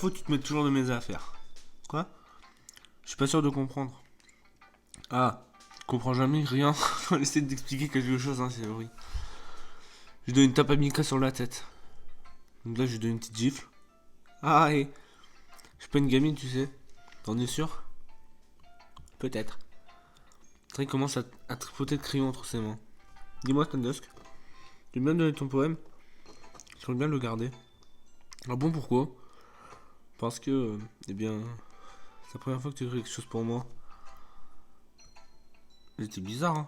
info, tu te mets toujours de mes affaires. Quoi? Je suis pas sûr de comprendre. Ah, je comprends jamais rien. On essaie d'expliquer quelque chose, hein, c'est horrible. Je lui donne une tape à Mika sur la tête. Donc là, je lui donne une petite gifle. Ah, et je suis pas une gamine, tu sais. T'en es sûr? Peut-être. Il commence à tripoter de crayon entre ses mains. Dis-moi, Standusk, tu veux bien me donner ton poème? J'aimerais bien le garder. Ah bon, pourquoi? Parce que, eh bien, c'est la première fois que tu écris quelque chose pour moi. C'était bizarre, hein.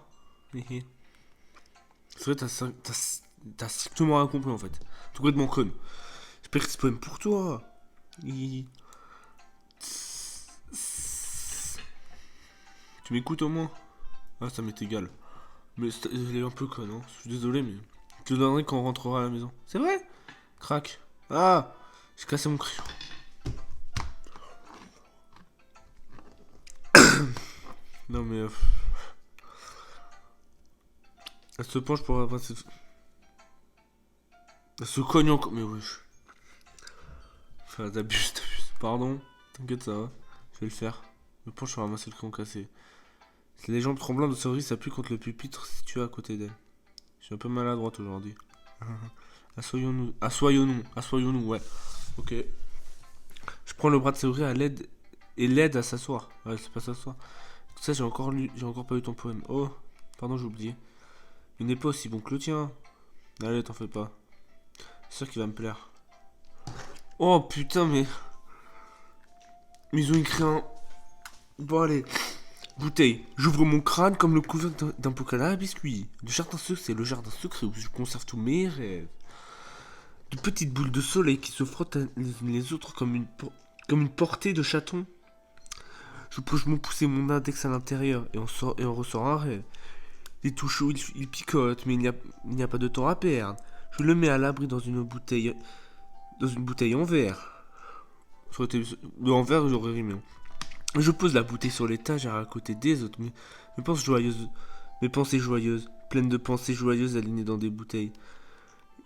C'est vrai, t'as strictement rien compris en fait. T'es complètement conne. J'espère que ce poème pour toi. Il- Tu m'écoutes au moins? Ah, ça m'est égal. Mais elle est un peu conne, hein. Je suis désolé, mais je te le donnerai quand on rentrera à la maison. C'est vrai? Crac. Ah, j'ai cassé mon crayon. Non mais elle se penche pour passer. Elle se cogne encore. Mais wesh. Enfin, t'abuses. Pardon. T'inquiète, ça va. Je vais le faire. Je me penche pour ramasser le crayon cassé. Les jambes tremblantes de Saori s'appuient contre le pupitre situé à côté d'elle. Je suis un peu maladroite aujourd'hui. Assoyons-nous. Assoyons-nous, ouais. Ok. Je prends le bras de Saori à l'aide et l'aide à s'asseoir. Ouais, c'est pas s'asseoir. Tout ça, j'ai encore pas eu ton poème. Oh, pardon, j'ai oublié. Il n'est pas aussi bon que le tien. Allez, t'en fais pas. C'est sûr qu'il va me plaire. Oh putain, mais ils ont écrit un. Bon, allez. Bouteille. J'ouvre mon crâne comme le couvercle d'un pocal à biscuit. Le jardin secret, c'est le jardin secret où je conserve tous mes rêves. De petites boules de soleil qui se frottent les unes les autres comme une portée de chatons. Je push mon pouce et mon index à l'intérieur et on ressort un rêve. Les touches chauds, il picote, mais il n'y a pas de temps à perdre. Je le mets à l'abri dans une bouteille en verre. Ça aurait été, en verre, j'aurais rimé. Je pose la bouteille sur l'étagère à côté des autres, mes pensées joyeuses, pleines de pensées joyeuses alignées dans des bouteilles.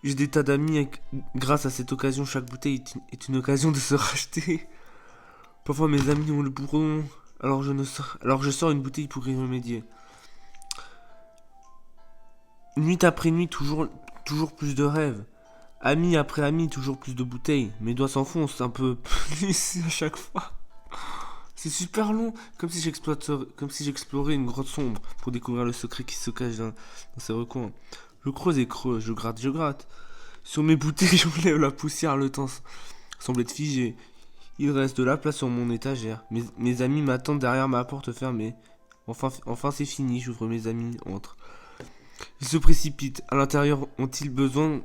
J'ai des tas d'amis et grâce à cette occasion, chaque bouteille est une occasion de se racheter. Parfois mes amis ont le bourron, alors je sors une bouteille pour y remédier. Nuit après nuit, toujours plus de rêves. Ami après ami, toujours plus de bouteilles. Mes doigts s'enfoncent un peu plus à chaque fois. C'est super long, comme si j'explorais une grotte sombre pour découvrir le secret qui se cache dans ces recoins. Je creuse et creuse, je gratte. Sur mes bouteilles, j'enlève la poussière, le temps semble être figé. Il reste de la place sur mon étagère. Mes amis m'attendent derrière ma porte fermée. Enfin c'est fini, j'ouvre mes amis, entre. Ils se précipitent. À l'intérieur, ont-ils besoin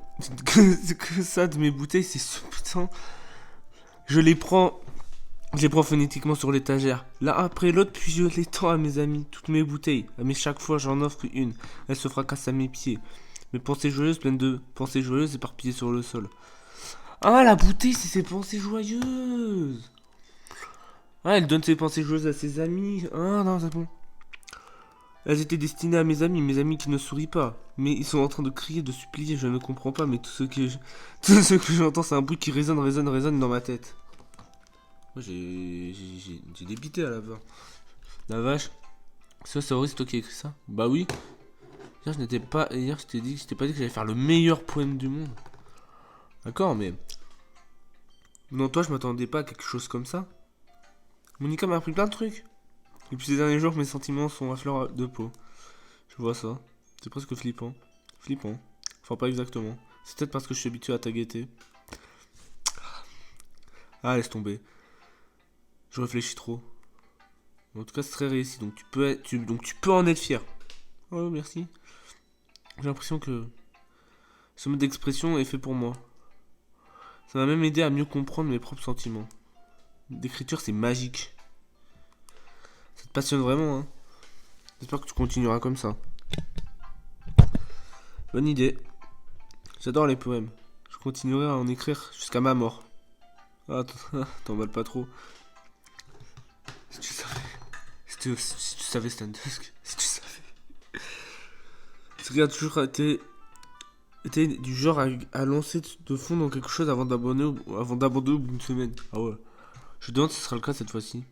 que ça de mes bouteilles? C'est ce putain. Je les prends Je les prends phonétiquement sur l'étagère, l'un après l'autre, puis je les tends à mes amis, toutes mes bouteilles. Mais chaque fois, j'en offre une. Elle se fracasse à mes pieds. Mes pensées joyeuses, pleines de pensées joyeuses, éparpillées sur le sol. Ah, la bouteille, c'est ses pensées joyeuses. Ah, elle donne ses pensées joyeuses à ses amis. Ah, non, c'est bon. Elles étaient destinées à mes amis qui ne sourient pas. Mais ils sont en train de crier, de supplier, je ne comprends pas, mais tout ce que j'entends, c'est un bruit qui résonne dans ma tête. Moi, j'ai débité à la fin. La vache. Ça, c'est vrai, c'est toi qui as écrit ça? Bah oui. Hier, je n'étais pas. Hier, je t'ai pas dit que j'allais faire le meilleur poème du monde. D'accord, mais. Non, toi, je m'attendais pas à quelque chose comme ça. Monica m'a appris plein de trucs. Depuis ces derniers jours, mes sentiments sont à fleur de peau. Je vois ça. C'est presque flippant. Flippant. Enfin, pas exactement. C'est peut-être parce que je suis habitué à ta gaieté. Ah, laisse tomber. Je réfléchis trop. En tout cas, c'est très réussi. Donc, tu peux en être fier. Oh, merci. J'ai l'impression que ce mode d'expression est fait pour moi. Ça m'a même aidé à mieux comprendre mes propres sentiments. L'écriture, c'est magique. Ça te passionne vraiment, hein? J'espère que tu continueras comme ça. Bonne idée. J'adore les poèmes. Je continuerai à en écrire jusqu'à ma mort. Ah, t'emballes pas trop. Si tu savais. Si tu savais, Stan Dusk. Si tu savais. Ce qui a toujours été T'es du genre à lancer de fond dans quelque chose avant d'abandonner au bout d'une semaine. Ah ouais. Je me demande si ce sera le cas cette fois-ci.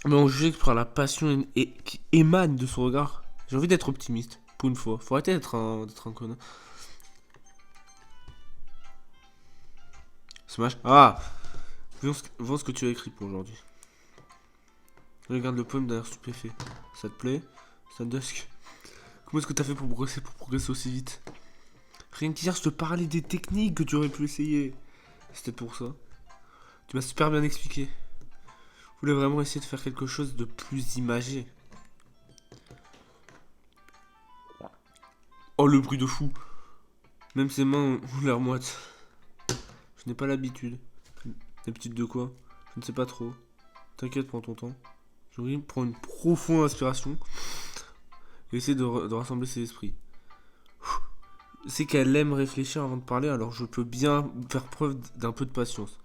Mais on juge par la passion qui émane de son regard. J'ai envie d'être optimiste, pour une fois. Faut arrêter d'être un connard. Smash. Ah, vois ce que tu as écrit pour aujourd'hui. Regarde le poème d'un air stupéfait. Ça te plaît, Sandusk? Comment est-ce que t'as fait pour progresser aussi vite? Rien qu'hier, je te parlais des techniques que tu aurais pu essayer. C'était pour ça. Tu m'as super bien expliqué. Je voulais vraiment essayer de faire quelque chose de plus imagé. Oh, le bruit de fou. Même ses mains ont l'air moites. Je n'ai pas l'habitude. L'habitude de quoi? Je ne sais pas trop. T'inquiète, prends ton temps. Je prends une profonde inspiration et essaie de rassembler ses esprits. C'est qu'elle aime réfléchir avant de parler, alors je peux bien faire preuve d'un peu de patience.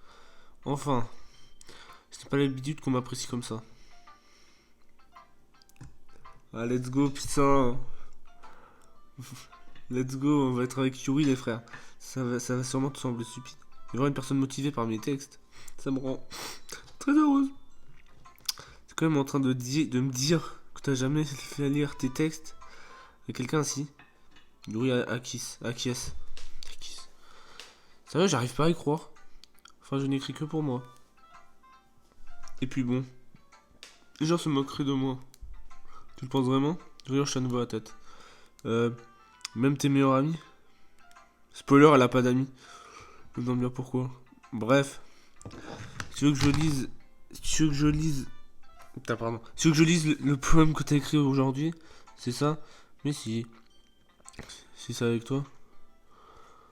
Enfin, ce n'est pas l'habitude qu'on m'apprécie comme ça. Ah, let's go, putain. Let's go, on va être avec Yuri, les frères. Ça va sûrement te sembler stupide. Il y aura une personne motivée par mes textes. Ça me rend très heureuse. C'est quand même en train de me dire que t'as jamais fait lire tes textes à quelqu'un ainsi. Yuri Akis. Sérieux, j'arrive pas à y croire. Enfin, je n'écris que pour moi. Et puis bon, les gens se moqueraient de moi. Tu le penses vraiment? Je regarde, je suis à nouveau à la tête. Même tes meilleurs amis? Spoiler, elle a pas d'amis. Je me demande bien pourquoi. Bref. Si tu veux que je lise... Si tu veux que je lise... Pardon. Si tu veux que je lise le poème que t'as écrit aujourd'hui, c'est ça? Mais si... Si c'est avec toi.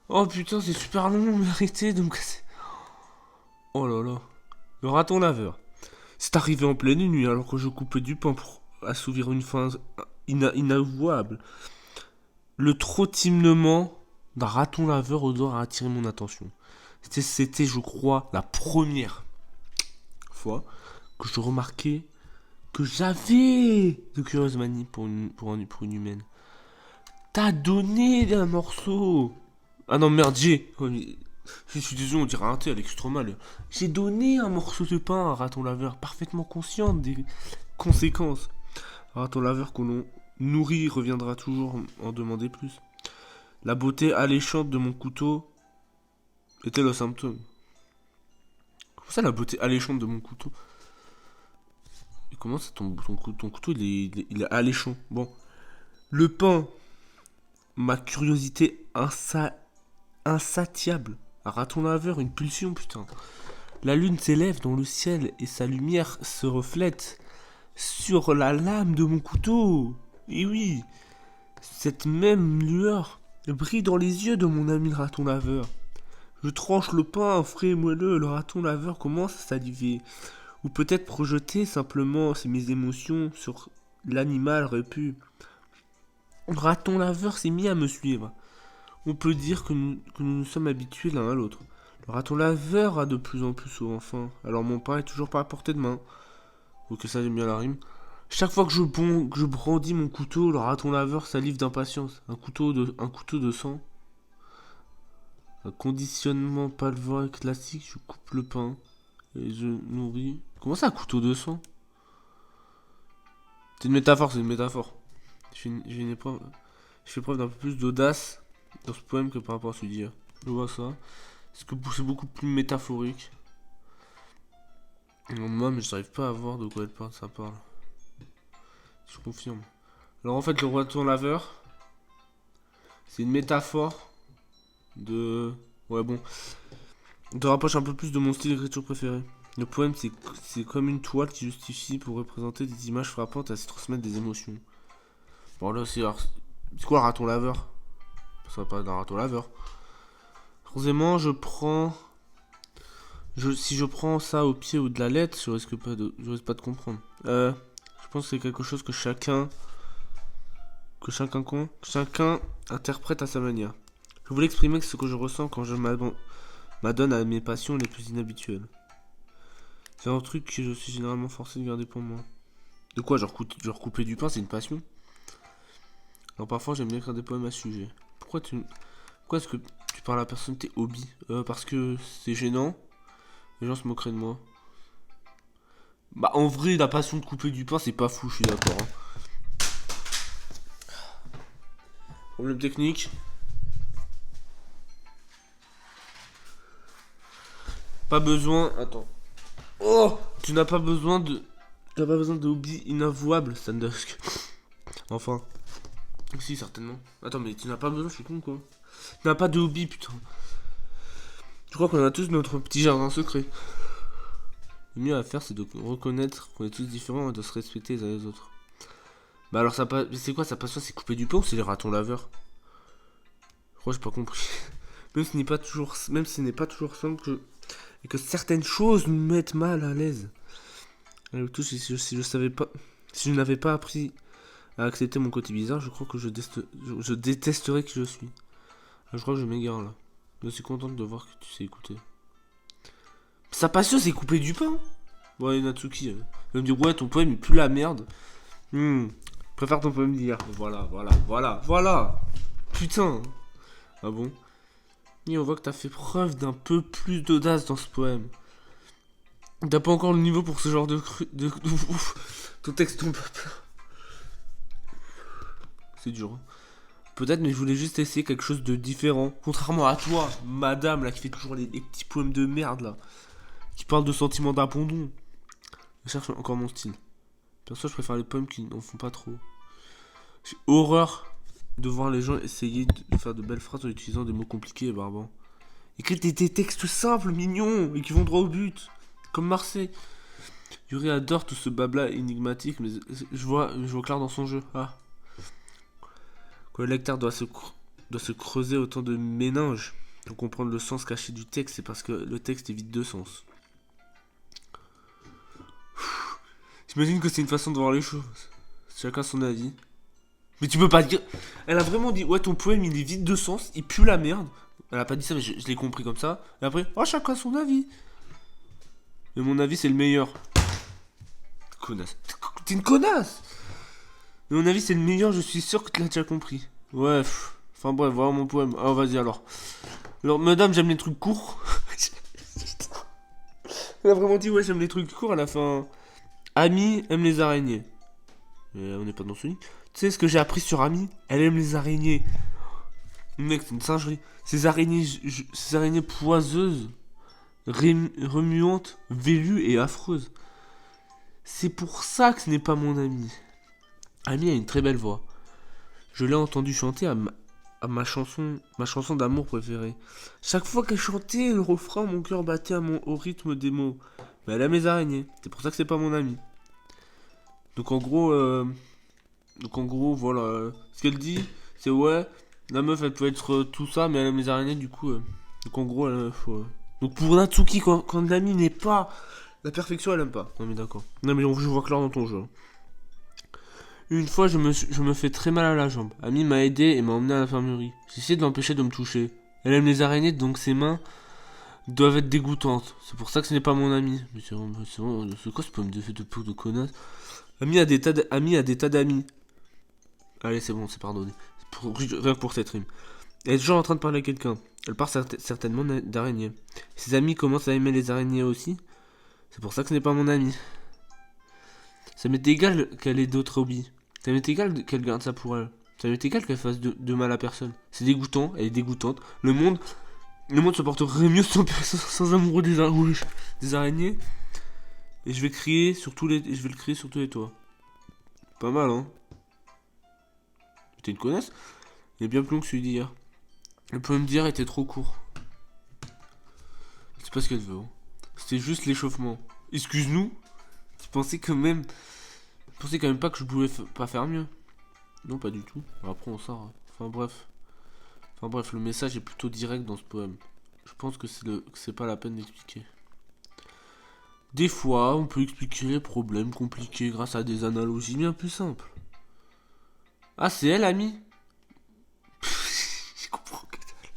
Oh putain, c'est super long, mais arrêtez de me casser. Oh là là. Le raton laveur. C'est arrivé en pleine nuit alors que je coupais du pain pour assouvir une faim inavouable. Le trottinement d'un raton laveur au dehors a attiré mon attention. C'était, je crois, la première fois que je remarquais que j'avais de curieuses manies pour une humaine. T'as donné un morceau. Ah non, merde, j'ai. Oh, je suis désolé, on dirait un thé, Alex, trop mal. J'ai donné un morceau de pain à un raton laveur, parfaitement conscient des conséquences. Un raton laveur que l'on nourrit reviendra toujours en demander plus. La beauté alléchante de mon couteau était le symptôme. Comment ça, la beauté alléchante de mon couteau? Et comment ça, ton couteau, il est alléchant? Bon. Le pain, ma curiosité insatiable. Un raton laveur, une pulsion, putain. La lune s'élève dans le ciel et sa lumière se reflète sur la lame de mon couteau. Et oui, cette même lueur brille dans les yeux de mon ami le raton laveur. Je tranche le pain frais et moelleux, le raton laveur commence à saliver. Ou peut-être projeter simplement mes émotions sur l'animal repu. Le raton laveur s'est mis à me suivre. On peut dire que nous sommes habitués l'un à l'autre. Le raton laveur a de plus en plus souvent faim, alors mon pain est toujours pas à portée de main. Ok, ça j'aime bien la rime. Chaque fois que je brandis mon couteau, le raton laveur salive d'impatience. Un couteau de sang. Un conditionnement palvois classique, je coupe le pain et je nourris. Comment ça, un couteau de sang? C'est une métaphore. Je fais preuve d'un peu plus d'audace dans ce poème que par rapport à celui d'hier. Je vois ça. C'est beaucoup plus métaphorique. Moi, mais je n'arrive pas à voir de quoi ça parle. Je confirme. Alors en fait, le raton laveur, c'est une métaphore de... Ouais bon. On te rapproche un peu plus de mon style d'écriture préféré. Le poème, c'est comme une toile qui justifie pour représenter des images frappantes et à se transmettre des émotions. Bon là, c'est quoi le raton laveur? Ça va pas d'un raton laveur. Forcément, si je prends ça au pied ou de la lettre, je risque pas de comprendre. Je pense que c'est quelque chose que chacun interprète à sa manière. Je voulais exprimer ce que je ressens quand je m'adonne à mes passions les plus inhabituelles. C'est un truc que je suis généralement forcé de garder pour moi. De quoi, genre couper du pain, c'est une passion? Alors parfois j'aime bien écrire des poèmes à ce sujet. Pourquoi est-ce que tu parles à la personne de tes hobbies? Parce que c'est gênant. Les gens se moqueraient de moi. Bah en vrai, la passion de couper du pain, c'est pas fou, je suis d'accord. Hein. Problème technique. Pas besoin. Attends. Oh, tu n'as pas besoin de. Tu n'as pas besoin de hobbies inavouables, Sandusk. Enfin. Si, certainement. Attends, mais tu n'as pas besoin, je suis con quoi. Tu n'as pas de hobby, putain. Je crois qu'on a tous notre petit jardin secret. Le mieux à faire, c'est de reconnaître qu'on est tous différents et de se respecter les uns les autres. Bah alors, c'est quoi sa passion? C'est couper du pain ou c'est les ratons laveurs? Je crois que j'ai pas compris. Même si ce n'est pas toujours simple et que certaines choses nous mettent mal à l'aise. Et le tout, si je savais pas, si je n'avais pas appris à accepter mon côté bizarre, je crois que je détesterais qui je suis. Je crois que je m'égare là. Je suis contente de voir que tu sais écouter. Sa passion, c'est couper du pain. Ouais, Natsuki. Elle va me dire, ouais, ton poème, il pue la merde. Préfère ton poème d'hier. Voilà. Putain. Ah bon? Et on voit que t'as fait preuve d'un peu plus d'audace dans ce poème. T'as pas encore le niveau pour ce genre de ouf. Ton texte tombe pas. C'est dur. Hein. Peut-être, mais je voulais juste essayer quelque chose de différent. Contrairement à toi, madame, là, qui fait toujours les petits poèmes de merde, là. Qui parle de sentiments d'abandon. Je cherche encore mon style. Perso, je préfère les poèmes qui n'en font pas trop. J'ai horreur de voir les gens essayer de faire de belles phrases en utilisant des mots compliqués et barbants. Écris des textes simples, mignons, et qui vont droit au but. Comme Marseille. Yuri adore tout ce blabla énigmatique, mais je vois clair dans son jeu. Ah. Quand le lecteur doit se creuser autant de méninges pour comprendre le sens caché du texte, c'est parce que le texte est vide de sens. J'imagine que c'est une façon de voir les choses. Chacun son avis. Mais tu peux pas dire. Elle a vraiment dit, ouais, ton poème il est vide de sens, il pue la merde. Elle a pas dit ça, mais je l'ai compris comme ça. Et après, oh, chacun son avis. Mais mon avis, c'est le meilleur. Connasse. T'es une connasse. Mais mon avis, c'est le meilleur, je suis sûr que tu l'as déjà compris. Ouais, enfin bref, voilà mon poème. Ah, vas-y alors. Alors, madame, j'aime les trucs courts. Elle a vraiment dit, ouais, j'aime les trucs courts. Elle a fait un. Ami aime les araignées. Mais on n'est pas dans ce lit. Tu sais ce que j'ai appris sur Ami? Elle aime les araignées. Mec, c'est une singerie. Ces araignées poiseuses, remuantes, vélues et affreuses. C'est pour ça que ce n'est pas mon ami. Ami a une très belle voix. Je l'ai entendu chanter à ma chanson d'amour préférée. Chaque fois qu'elle chantait le refrain, mon cœur battait au rythme des mots. Mais elle aime les araignées. C'est pour ça que c'est pas mon ami. Donc en gros, voilà. Ce qu'elle dit, c'est ouais, la meuf elle peut être tout ça, mais elle aime les araignées du coup. Donc en gros, elle faut. Donc pour Natsuki, quand l'ami n'est pas la perfection, elle aime pas. Non mais d'accord. Non mais je vois clair dans ton jeu. Hein. Une fois, je me fais très mal à la jambe. Ami m'a aidé et m'a emmené à l'infirmerie. J'ai essayé de l'empêcher de me toucher. Elle aime les araignées, donc ses mains doivent être dégoûtantes. C'est pour ça que ce n'est pas mon ami. Mais c'est quoi ce poème de peau de connasse? Ami a des tas d'amis. Allez, c'est bon, c'est pardonné. Rien que pour cette rime. Elle est toujours en train de parler à quelqu'un. Elle parle certainement d'araignées. Ses amis commencent à aimer les araignées aussi. C'est pour ça que ce n'est pas mon ami. Ça m'est égal qu'elle ait d'autres hobbies. Ça m'est égal qu'elle garde ça pour elle. Ça m'est égal qu'elle fasse de mal à personne. C'est dégoûtant, elle est dégoûtante. Le monde se porterait mieux sans amoureux des araignées. Et je vais le crier sur tous les toits. Pas mal, hein. T'es une connasse? Il est bien plus long que celui d'hier. Le poème d'hier était trop court. C'est pas ce qu'elle veut. Hein. C'était juste l'échauffement. Excuse-nous. Tu pensais quand même pas que je pouvais pas faire mieux. Non, pas du tout. Après, on sort. Hein. Enfin bref, le message est plutôt direct dans ce poème. Je pense que c'est pas la peine d'expliquer. Des fois, on peut expliquer les problèmes compliqués grâce à des analogies bien plus simples. Ah, c'est elle, Ami? Je comprends que dalle.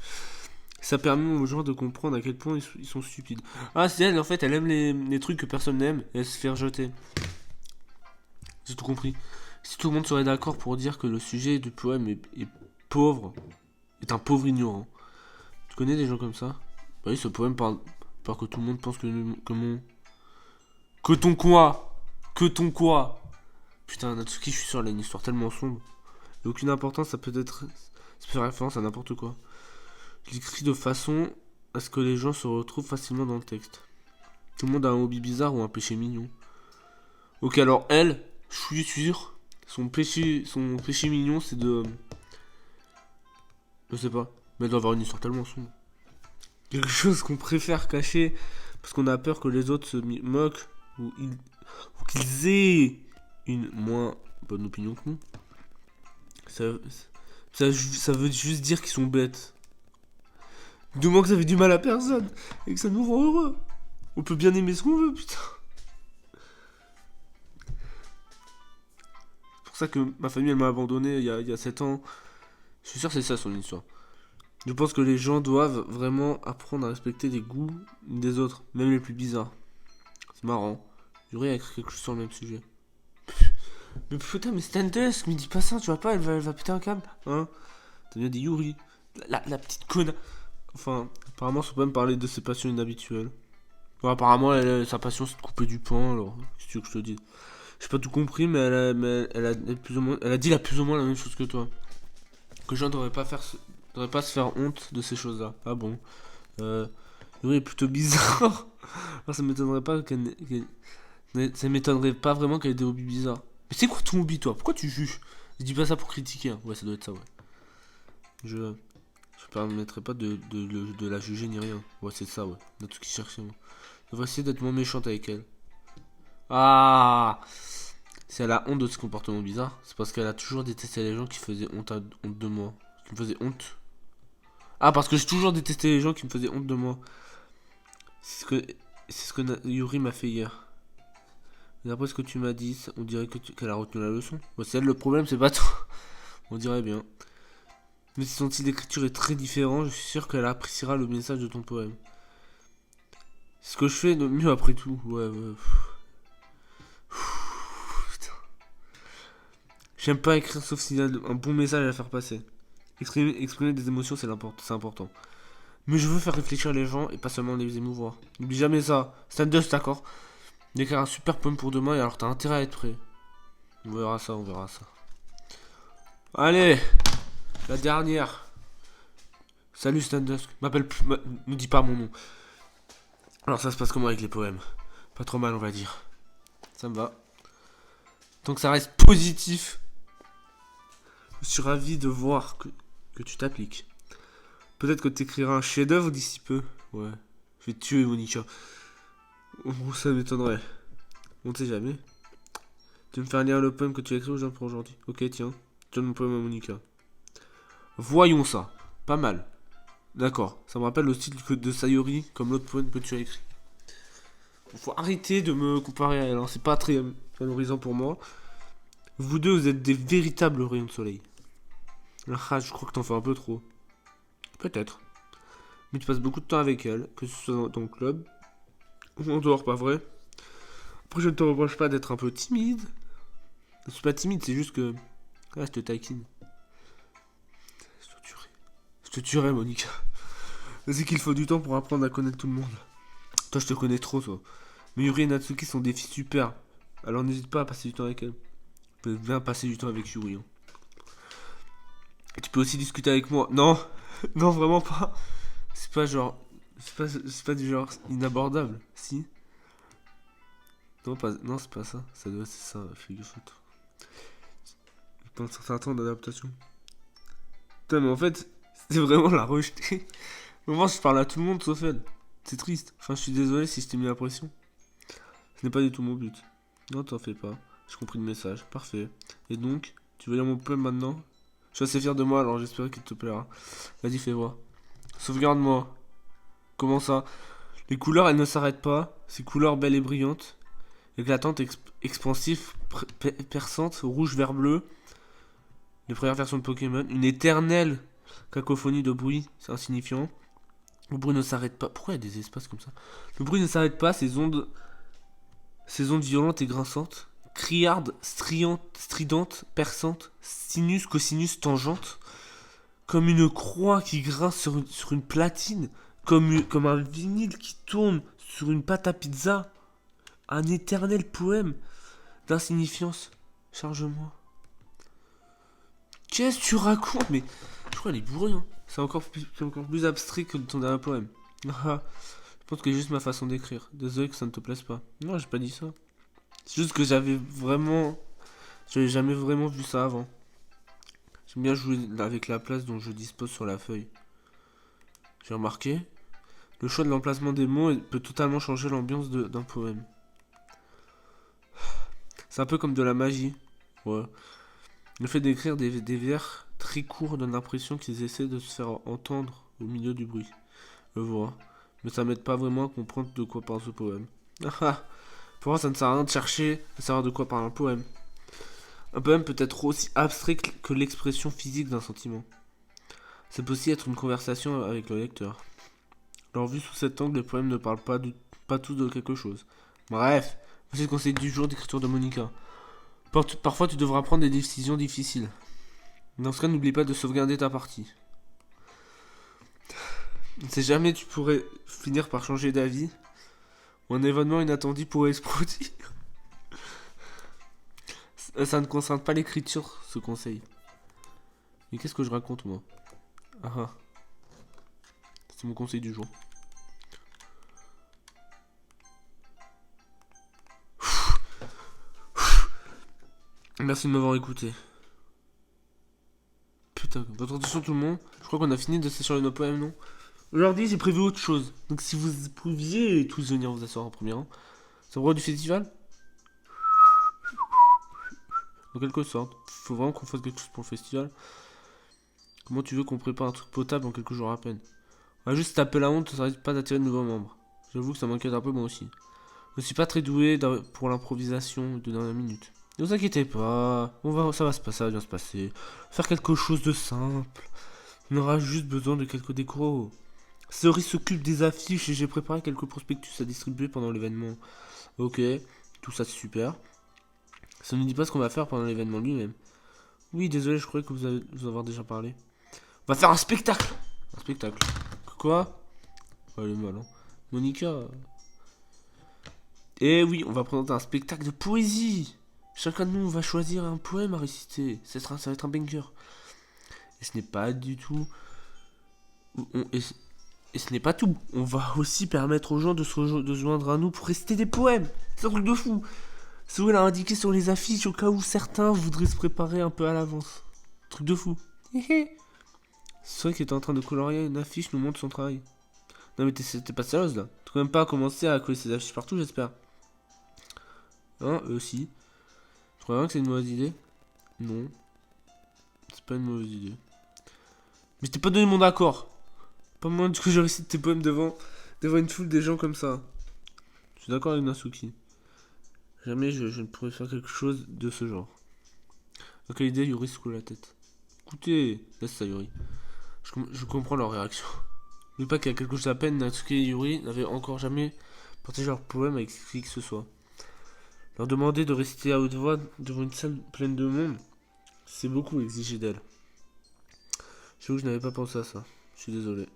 Ça permet aux gens de comprendre à quel point ils sont stupides. Ah, c'est elle, en fait, elle aime les trucs que personne n'aime et elle se fait rejeter. J'ai tout compris. Si tout le monde serait d'accord pour dire que le sujet du poème est pauvre est un pauvre ignorant. Tu connais des gens comme ça? Bah oui, ce poème parle que tout le monde pense que mon... Que ton quoi? Que ton quoi? Putain, Natsuki, je suis sûr, elle a une histoire tellement sombre. Et aucune importance, ça peut être... Ça fait référence à n'importe quoi. Il écrit de façon à ce que les gens se retrouvent facilement dans le texte. Tout le monde a un hobby bizarre ou un péché mignon. Ok, alors elle, je suis sûr, son péché mignon, c'est de... Je sais pas, mais elle doit avoir une histoire tellement sombre. Quelque chose qu'on préfère cacher parce qu'on a peur que les autres se moquent ou qu'ils aient une moins bonne opinion que nous. Ça veut juste dire qu'ils sont bêtes. Du moins que ça fait du mal à personne et que ça nous rend heureux. On peut bien aimer ce qu'on veut, putain. C'est pour ça que ma famille, elle m'a abandonné il y a 7 ans. Je suis sûr que c'est ça son histoire. Je pense que les gens doivent vraiment apprendre à respecter les goûts des autres, même les plus bizarres. C'est marrant. J'aurais écrit quelque chose sur le même sujet. Mais putain, mais Stardust, me dis pas ça, tu vois pas, elle va péter un câble, hein. T'as bien dit Yuri. La petite conne. Enfin, apparemment, ça peut même parler de ses passions inhabituelles. Bon, apparemment, sa passion, c'est de couper du pain, alors, qu'est-ce que tu veux que je te dise? J'ai pas tout compris, mais elle a plus ou moins, elle a dit plus ou moins la même chose que toi. Que les gens devraient pas se faire honte de ces choses-là. Ah bon. Yuri est plutôt bizarre. Alors, ça m'étonnerait pas ça m'étonnerait pas vraiment qu'elle ait des hobbies bizarres. Mais c'est quoi ton hobby, toi? Pourquoi tu juges? Je dis pas ça pour critiquer, hein. Ouais, ça doit être ça, ouais. Je permettrai pas de la juger ni rien. Ouais, c'est ça, ouais. On a tout ce qu'il cherchait, moi. On va essayer d'être moins méchante avec elle. Ah! Si elle a honte de ce comportement bizarre, c'est parce qu'elle a toujours détesté les gens qui faisaient honte de moi. Qui me faisaient honte. Ah, parce que j'ai toujours détesté les gens qui me faisaient honte de moi. C'est ce que Yuri m'a fait hier. D'après ce que tu m'as dit, on dirait qu'elle a retenu la leçon. Ouais, c'est elle le problème, c'est pas toi. On dirait bien. Mais si son style d'écriture est très différent, je suis sûr qu'elle appréciera le message de ton poème. C'est ce que je fais de mieux après tout. Ouais. Putain. J'aime pas écrire sauf s'il y a un bon message à faire passer. Exprimer des émotions, c'est important. Mais je veux faire réfléchir les gens et pas seulement les émouvoir. N'oublie jamais ça. Stardust, d'accord? D'écrire un super poème pour demain et alors t'as intérêt à être prêt. On verra ça. Allez, la dernière. Salut Stardust. Ne dis pas mon nom. Alors ça se passe comment avec les poèmes? Pas trop mal, on va dire. Ça me va. Tant que ça reste positif. Je suis ravi de voir que tu t'appliques. Peut-être que t'écriras un chef-d'œuvre d'ici peu. Ouais. Je vais te tuer, Monica. Oh, ça m'étonnerait. On ne sait jamais. Tu veux me faire lire le poème que tu as écrit aux gens pour aujourd'hui? Ok, tiens. Donne mon poème à Monica. Voyons ça. Pas mal. D'accord. Ça me rappelle le style de Sayori, comme l'autre poème que tu as écrit. Faut arrêter de me comparer à elle. Hein. C'est pas très valorisant pour moi. Vous deux, vous êtes des véritables rayons de soleil. Ah, je crois que t'en fais un peu trop. Peut-être. Mais tu passes beaucoup de temps avec elle, que ce soit dans ton club ou en dehors, pas vrai? Après, je ne te reproche pas d'être un peu timide. Je suis pas timide, c'est juste que... Ah, je te taquine. Je te tuerai, Monica. C'est qu'il faut du temps pour apprendre à connaître tout le monde. Toi, je te connais trop, toi. Mais Yuri et Natsuki sont des filles super. Alors n'hésite pas à passer du temps avec elles. Tu peux bien passer du temps avec Yuri. Hein. Et tu peux aussi discuter avec moi. Non, non, vraiment pas. C'est pas genre... C'est pas du genre inabordable. Si. Non, c'est pas ça. Ça doit être ça, figure-toi. Pendant un certain temps d'adaptation. Putain, mais en fait, c'est vraiment la rejeter. Moi, je parle à tout le monde sauf elle. C'est triste. Enfin, je suis désolé si je t'ai mis la pression. Ce n'est pas du tout mon but. Non, t'en fais pas. J'ai compris le message. Parfait. Et donc, tu veux lire mon poème maintenant? Je suis assez fier de moi, alors j'espère qu'il te plaira. Vas-y, fais voir. Sauvegarde-moi. Comment ça? Les couleurs, elles ne s'arrêtent pas. Ces couleurs belles et brillantes. Éclatantes, expansives, perçantes, rouge, vert, bleu. Les premières versions de Pokémon. Une éternelle cacophonie de bruit, c'est insignifiant. Le bruit ne s'arrête pas. Pourquoi il y a des espaces comme ça? Le bruit ne s'arrête pas, ces ondes violentes et grinçantes. Criardes, stridentes, perçantes, sinus, cosinus, tangentes. comme une croix qui grince sur une platine, comme un vinyle qui tourne sur une pâte à pizza, un éternel poème d'insignifiance. Charge-moi. Qu'est-ce que tu racontes? Mais je crois qu'elle est bourrée, hein. C'est encore plus abstrait que ton dernier poème. Ah, je pense que c'est juste ma façon d'écrire. Désolé que ça ne te plaise pas. Non, j'ai pas dit ça. C'est juste que j'avais jamais vraiment vu ça avant. J'aime bien jouer avec la place dont je dispose sur la feuille. J'ai remarqué, le choix de l'emplacement des mots peut totalement changer l'ambiance d'un poème. C'est un peu comme de la magie. Ouais. Le fait d'écrire des vers très courts donne l'impression qu'ils essaient de se faire entendre au milieu du bruit. Je vois. Mais ça m'aide pas vraiment à comprendre de quoi parle ce poème. Pour moi, ça ne sert à rien de chercher à savoir de quoi parle un poème. Un poème peut être aussi abstrait que l'expression physique d'un sentiment. Ça peut aussi être une conversation avec le lecteur. Alors vu sous cet angle, les poèmes ne parlent pas tous de quelque chose. Bref, voici le conseil du jour d'écriture de Monica. Parfois tu devras prendre des décisions difficiles. Dans ce cas, n'oublie pas de sauvegarder ta partie. On ne sait jamais, tu pourrais finir par changer d'avis, ou un événement inattendu pourrait se produire. Ça ne concerne pas l'écriture, ce conseil. Mais qu'est-ce que je raconte, moi? Ah ah. C'est mon conseil du jour. Merci de m'avoir écouté. Putain, votre attention tout le monde. Je crois qu'on a fini de s'échanger nos poèmes, non? Aujourd'hui, j'ai prévu autre chose. Donc si vous pouviez tous venir vous asseoir en premier rang. C'est au roi du festival? En quelque sorte. Faut vraiment qu'on fasse quelque chose pour le festival. Comment tu veux qu'on prépare un truc potable en quelques jours à peine? On va juste taper la honte, ça risque pas d'attirer de nouveaux membres. J'avoue que ça m'inquiète un peu moi aussi. Je suis pas très doué pour l'improvisation de dernière minute. Ne vous inquiétez pas, ça va bien se passer. Faire quelque chose de simple. On aura juste besoin de quelques décos. Cerise s'occupe des affiches et j'ai préparé quelques prospectus à distribuer pendant l'événement. Ok, tout ça c'est super. Ça ne dit pas ce qu'on va faire pendant l'événement lui-même. Oui, désolé, je croyais que vous avoir déjà parlé. On va faire un spectacle. Un spectacle. Quoi? Ouais, le mal, hein. Monica. Eh oui, on va présenter un spectacle de poésie. Chacun de nous va choisir un poème à réciter. Ça va être un banger. Et ce n'est pas du tout... Et ce n'est pas tout. On va aussi permettre aux gens de se joindre à nous pour réciter des poèmes. C'est un truc de fou. Cyril a indiqué sur les affiches au cas où certains voudraient se préparer un peu à l'avance. Truc de fou. Cyril qui était en train de colorier une affiche nous montre son travail. Non mais t'es pas sérieuse là. T'as quand même pas commencé à coller ces affiches partout, j'espère. Hein, eux aussi. Je crois vraiment que c'est une mauvaise idée. Non. C'est pas une mauvaise idée. Mais je t'ai pas donné mon accord. Pas moins que je récite tes poèmes devant une foule des gens comme ça. Je suis d'accord avec Nasuki. Jamais je ne pourrais faire quelque chose de ce genre. À quelle idée Yuri secoue la tête. Écoutez, laisse ça Yuri. Je comprends leur réaction. N'oublie pas qu'il y a quelque chose à peine, Natsuki et Yuri n'avaient encore jamais partagé leur poème avec qui que ce soit. Leur demander de réciter à haute voix devant une salle pleine de monde, c'est beaucoup exigé d'elle. J'avoue que je n'avais pas pensé à ça. Je suis désolé.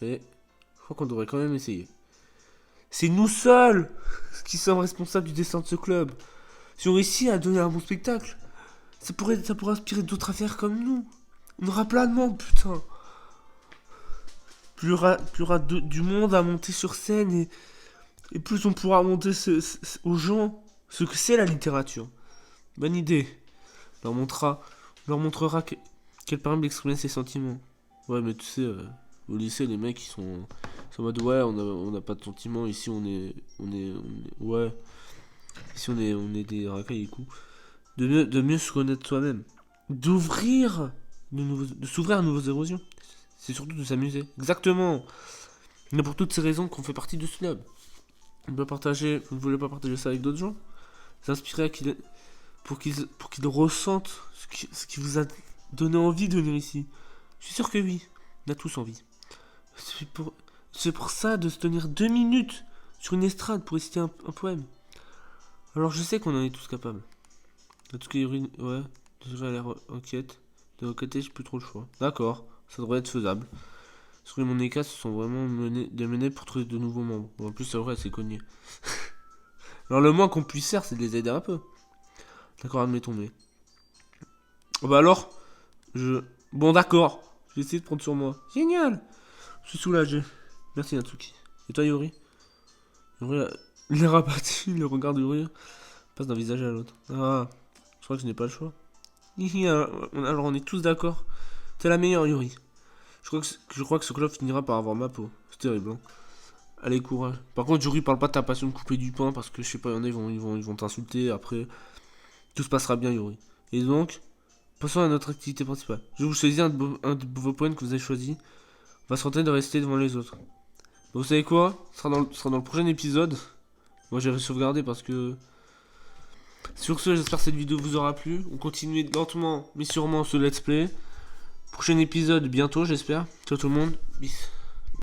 Mais je crois qu'on devrait quand même essayer. C'est nous seuls qui sommes responsables du destin de ce club. Si on réussit à donner un bon spectacle, ça pourrait inspirer d'autres affaires comme nous. On aura plein de monde, putain. Plus il y aura du monde à monter sur scène et plus on pourra montrer aux gens ce que c'est la littérature. Bonne idée. On leur montrera qu'elle permet d'exprimer ses sentiments. Ouais, mais tu sais, au lycée, les mecs, ils sont en mode ouais, on a pas de sentiments. Ici, ouais. Ici, on est des racailles et coups. De mieux se connaître soi-même. De s'ouvrir à nouveaux érosions. C'est surtout de s'amuser. Exactement. Mais pour toutes ces raisons qu'on fait partie de ce club. Vous ne voulez pas partager ça avec d'autres gens? S'inspirer pour qu'ils ressentent ce qui vous a donné envie de venir ici. Je suis sûr que oui. On a tous envie. C'est pour ça de se tenir 2 minutes sur une estrade pour réciter un poème. Alors je sais qu'on en est tous capables. En tout cas, Yuri, ouais, déjà elle a l'air inquiète. De l'autre côté, j'ai plus trop le choix. D'accord, ça devrait être faisable. Parce que mon EK se sont vraiment démenés pour trouver de nouveaux membres. Bon, en plus, c'est vrai, c'est cogné. Alors, le moins qu'on puisse faire, c'est de les aider un peu. D'accord, admettons, mais. Oh, bah alors, Bon, d'accord. Je vais essayer de prendre sur moi. Génial. Je suis soulagé. Merci, Natsuki. Et toi, Yuri? Yuri, il est rabattu, le regard de Yuri passe d'un visage à l'autre. Ah, je crois que je n'ai pas le choix. Hihi, alors on est tous d'accord. T'es la meilleure, Yuri. Je crois que ce club finira par avoir ma peau. C'est terrible, hein. Allez, courage. Par contre, Yuri, parle pas de ta passion de couper du pain parce que je sais pas, il y en a, ils vont t'insulter. Après, tout se passera bien, Yuri. Et donc, passons à notre activité principale. Je vais vous choisir un de vos points que vous avez choisi. On va se tenter de rester devant les autres. Vous savez quoi? Ce sera dans le prochain épisode. Moi, j'ai sauvegardé parce que. Sur ce, j'espère que cette vidéo vous aura plu. On continue lentement, mais sûrement ce let's play. Prochain épisode bientôt, j'espère. Ciao tout le monde. Bis.